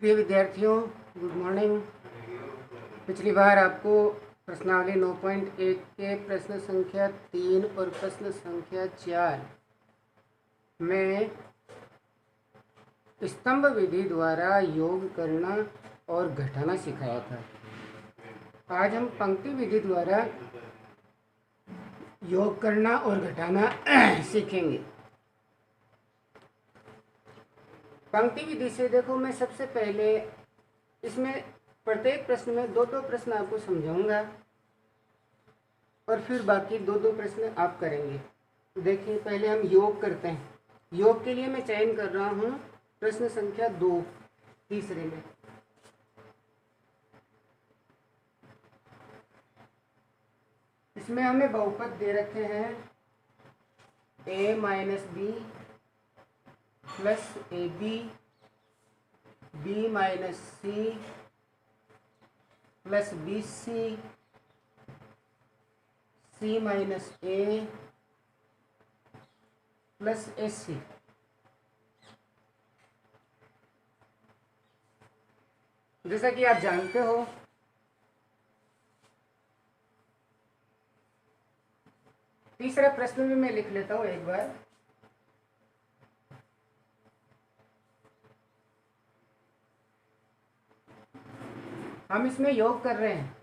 प्रिय विद्यार्थियों, good morning. पिछली बार आपको प्रश्नावली 9.1 के प्रश्न संख्या 3 और प्रश्न संख्या 4 में स्तंभ विधि द्वारा योग करना और घटाना सिखाया था। आज हम पंक्ति विधि द्वारा योग करना और घटाना सीखेंगे। पंक्ति विधि से देखो, मैं सबसे पहले इसमें प्रत्येक प्रश्न में दो प्रश्न आपको समझाऊंगा और फिर बाकी दो प्रश्न आप करेंगे। देखिए, पहले हम योग करते हैं। योग के लिए मैं चयन कर रहा हूँ प्रश्न संख्या 2 तीसरे में। इसमें हमें बहुपद दे रखे हैं a minus B plus A B minus C plus B C minus A plus A C. जैसा कि आप जानते हो, तीसरा प्रश्न भी मैं लिख लेता हूं एक बार। हम इसमें योग कर रहे हैं।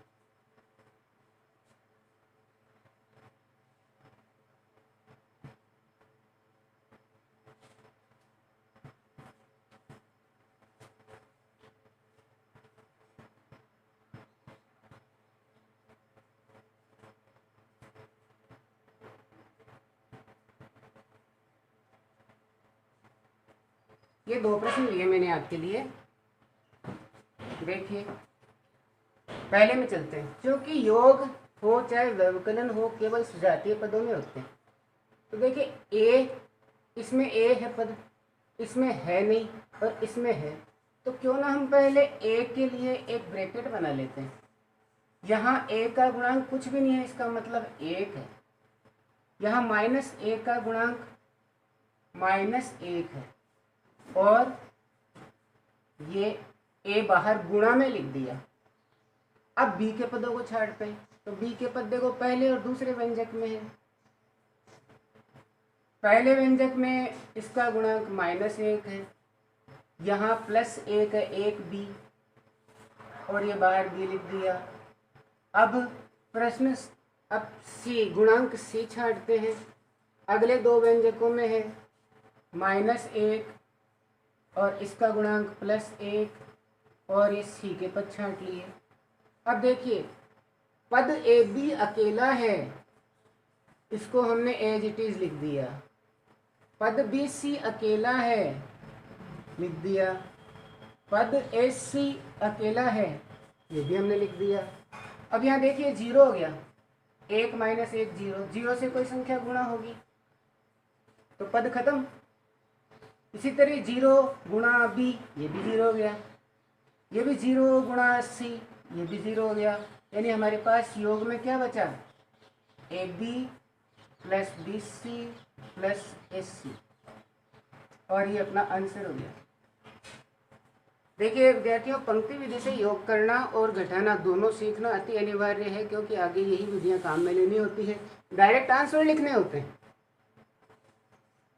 ये दो प्रश्न लिए मैंने आपके लिए। देखिए, पहले में चलते हैं। क्योंकि योग हो चाहे व्यवकलन हो, केवल सजातीय पदों में होते हैं। तो देखिए, ए, इसमें ए है पद, इसमें है नहीं और इसमें है, तो क्यों ना हम पहले ए के लिए एक ब्रैकेट बना लेते हैं। यहाँ ए का गुणांक कुछ भी नहीं है, इसका मतलब 1 है। यहाँ माइनस ए का गुणांक -1 है और ये ए बाहर गुणा में लिख दिया। अब बी के पदों को छाड़ते हैं, तो बी के पद देखो पहले और दूसरे व्यंजक में है। पहले व्यंजक में इसका गुणांक -1 है, यहाँ +1 है, 1 बी, और ये बाहर बी लिख दिया। अब प्रश्न सी, गुणांक सी छाड़ते हैं। अगले दो व्यंजकों में है -1 और इसका गुणांक +1, और ये सी के पद छांट लिए। अब देखिए, पद ए बी अकेला है, इसको हमने एज इट इज लिख दिया। पद बी सी अकेला है, लिख दिया। पद ए सी अकेला है, ये भी हमने लिख दिया। अब यहाँ देखिए 0 हो गया, 1 - 1 0, 0 से कोई संख्या गुणा होगी तो पद खत्म। इसी तरह 0 गुणा बी, ये भी 0 हो गया। ये भी 0 गुणा सी, ये भी 0 हो गया। यानी हमारे पास योग में क्या बचा? A B plus B C plus A C, और ये अपना आंसर हो गया। देखिए विद्यार्थियों, पंक्ति विधि से योग करना और घटाना दोनों सीखना अति अनिवार्य है, क्योंकि आगे यही विधियां काम में लेनी होती है, डायरेक्ट आंसर लिखने होते हैं।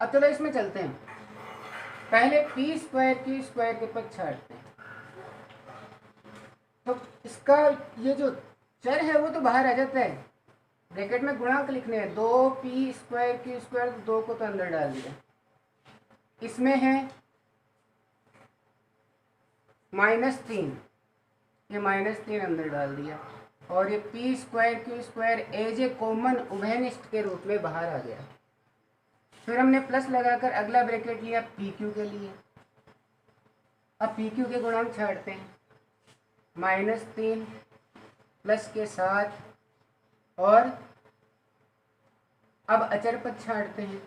अब चलो इसमें चलते हैं। पहले पी स्क्वायर की स्क्वायर के पद छाड़ते हैं। तो इसका ये जो चर है वो तो बाहर आ जाता है। ब्रैकेट में गुणांक लिखने हैं, 2p स्क्वायर की स्क्वायर, 2 को तो अंदर डाल दिया। इसमें है -3, ये -3 अंदर डाल दिया, और ये p स्क्वायर की स्क्वायर एज ए कॉमन उभयनिष्ठ के रूप में बाहर आ गया। फिर हमने प्लस लगाकर अगला ब्रैकेट लिया पी क्यू के लिए। अब पी क्यू के गुणांक छाड़ते हैं, -3 प्लस के साथ, और अब अचर पद छाड़ते हैं।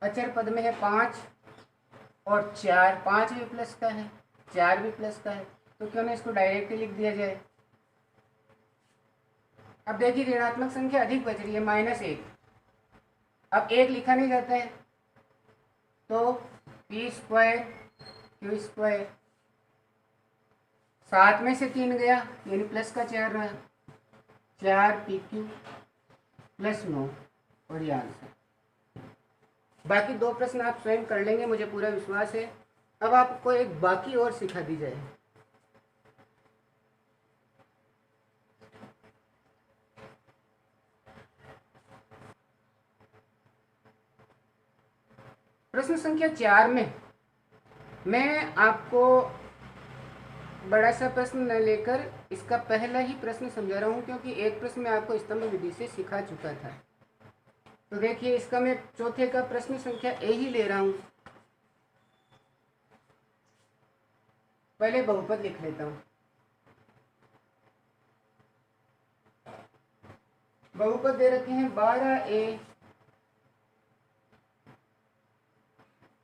अचर पद में है 5 और 4, 5 भी प्लस का है, 4 भी प्लस का है, तो क्यों ना इसको डायरेक्ट लिख दिया जाए। अब देखिए, ऋणात्मक संख्या अधिक बच रही है, -1। अब 1 लिखा नहीं जाता है, तो p स्क्वायर q स्क्वायर 7 में से 3 गया यानी प्लस का 4 रहा, 4 PQ प्लस 9 और ये आंसर। बाकी 2 प्रश्न आप स्वयं कर लेंगे, मुझे पूरा विश्वास है। अब आपको एक बाकी और सिखा दी जाए। प्रश्न संख्या 4 में मैं आपको बड़ा सा प्रश्न न लेकर इसका पहला ही प्रश्न समझा रहा हूं, क्योंकि एक प्रश्न मैं आपको स्तंभ विधि से सिखा चुका था। तो देखिए, इसका मैं चौथे का प्रश्न संख्या ए ही ले रहा हूं। पहले बहुपद लिख लेता हूं। बहुपद दे रखे हैं 12A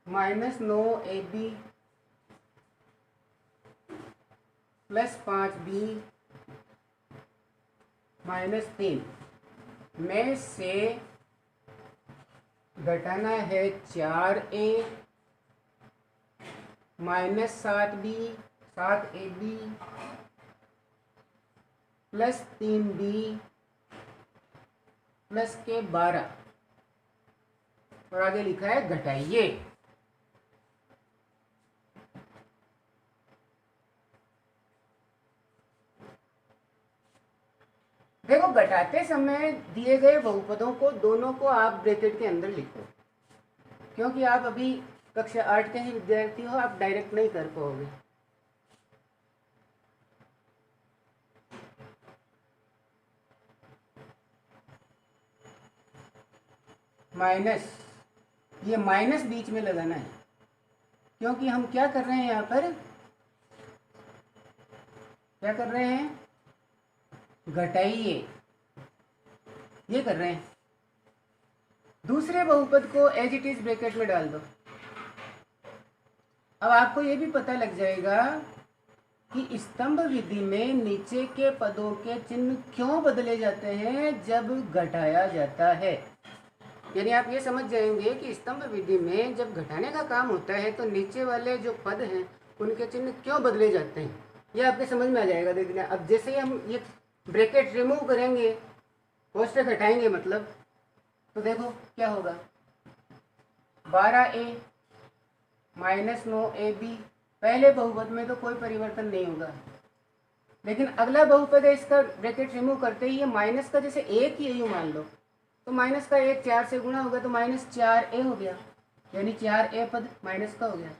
minus 9AB plus 5B minus 3 में से घटाना है 4A minus 7AB plus 3B plus के 12 और आगे लिखा है घटाइए। देखो, घटाते समय दिए गए बहुपदों को दोनों को आप ब्रैकेट के अंदर लिखो, क्योंकि आप अभी कक्षा 8 के ही विद्यार्थी हो, आप डायरेक्ट नहीं कर पाओगे। माइनस, ये माइनस बीच में लगाना है, क्योंकि हम क्या कर रहे हैं यहाँ पर, क्या कर रहे हैं, घटाइए, ये कर रहे हैं। दूसरे बहुपद को एज इट इज ब्रैकेट में डाल दो। अब आपको ये भी पता लग जाएगा कि स्तंभ विधि में नीचे के पदों के चिन्ह क्यों बदले जाते हैं जब घटाया जाता है। यानी आप ये समझ जाएंगे कि स्तंभ विधि में जब घटाने का काम होता है तो नीचे वाले जो पद हैं उनके चिन्ह क्यों बदले जाते हैं, ये आपके समझ में आ जाएगा। देखना, अब जैसे ही हम ये ब्रैकेट रिमूव करेंगे, कोष्ठक हटाएंगे मतलब, तो देखो क्या होगा, 12A माइनस 9AB। पहले बहुपद में तो कोई परिवर्तन नहीं होगा, लेकिन अगला बहुपद है, इसका ब्रैकेट रिमूव करते ही ये माइनस का जैसे एक ही यूँ मान लो, तो माइनस का 1 4 से गुणा होगा तो माइनस 4A हो गया, यानी 4A पद माइनस का हो गया।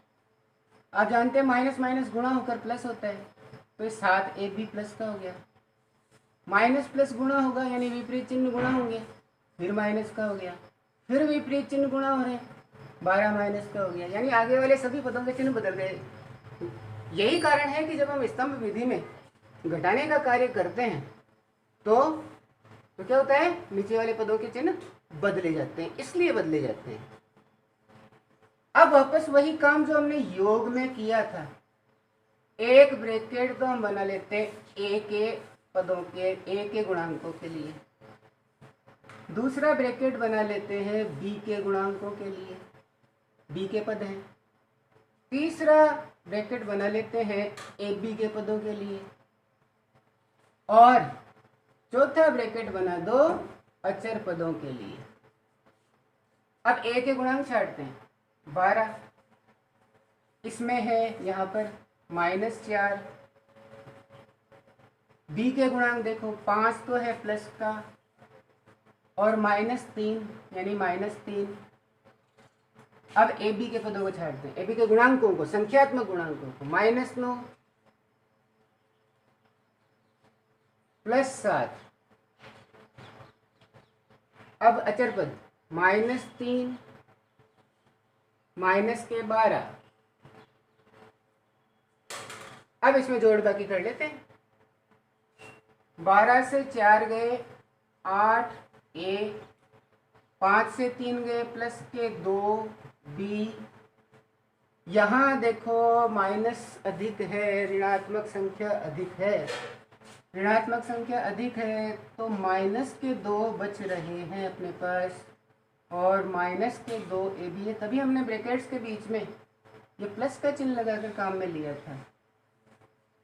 आप जानते हैं माइनस माइनस गुणा होकर प्लस होता है, तो ये 7AB प्लस का हो गया। माइनस प्लस गुणा होगा यानी विपरीत चिन्ह गुणा होंगे, फिर माइनस का हो गया, फिर विपरीत चिन्ह गुणा हो रहे हैं, 12 माइनस का हो गया, यानी आगे वाले सभी पदों के चिन्ह बदल गए। यही कारण है कि जब हम स्तंभ विधि में घटाने का कार्य करते हैं तो क्या होता है, नीचे वाले पदों के चिन्ह बदले जाते हैं, इसलिए बदले जाते हैं। अब वापस वही काम जो हमने योग में किया था, एक ब्रैकेट तो हम बना लेते हैं ए के पदों के, ए के गुणांकों के लिए, दूसरा ब्रैकेट बना लेते हैं बी के गुणांकों के लिए, बी के पद हैं, तीसरा ब्रैकेट बना लेते हैं ए बी के पदों के लिए, और चौथा ब्रैकेट बना दो अचर पदों के लिए। अब ए के गुणांक छाटते हैं, 12, इसमें है यहाँ पर -4, बी के गुणांक देखो 5 तो है प्लस का, और -3 यानी -3। अब ए बी के पदों को छाटते हैं, ए बी के गुणांकों को, संख्यात्मक गुणांकों को, -9 +7। अब अचर पद -3 माइनस के 12। अब इसमें जोड़ बाकी कर लेते हैं, 12 से 4 गए 8 ए, 5 से 3 गए प्लस के 2 बी। यहाँ देखो माइनस अधिक है, ऋणात्मक संख्या अधिक है, ऋणात्मक संख्या अधिक है तो माइनस के 2 बच रहे हैं अपने पास, और माइनस के 2 ए बी है, तभी हमने ब्रैकेट्स के बीच में ये प्लस का चिन्ह लगाकर काम में लिया था।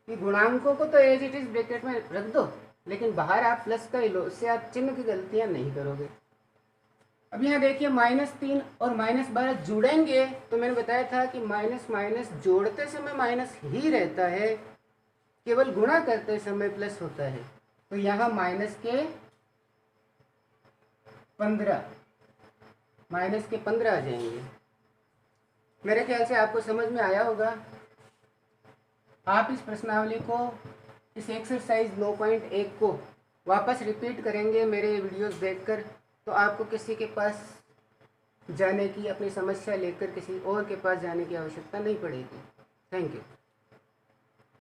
कि गुणांकों को तो एज इट इज ब्रैकेट में रख दो, लेकिन बाहर आप प्लस का ही लो, उससे आप चिन्ह की गलतियां नहीं करोगे। अब यहाँ देखिए -3 और -12 जुड़ेंगे, तो मैंने बताया था कि माइनस माइनस जोड़ते समय माइनस ही रहता है, केवल गुणा करते समय प्लस होता है। तो यहाँ -15 आ जाएंगे। मेरे ख्याल से आपको समझ में आया होगा। आप इस प्रश्नावली को, इस एक्सरसाइज 9.1 को वापस रिपीट करेंगे मेरे वीडियोस देखकर, तो आपको किसी के पास जाने की, अपनी समस्या लेकर किसी और के पास जाने की आवश्यकता नहीं पड़ेगी। Thank you.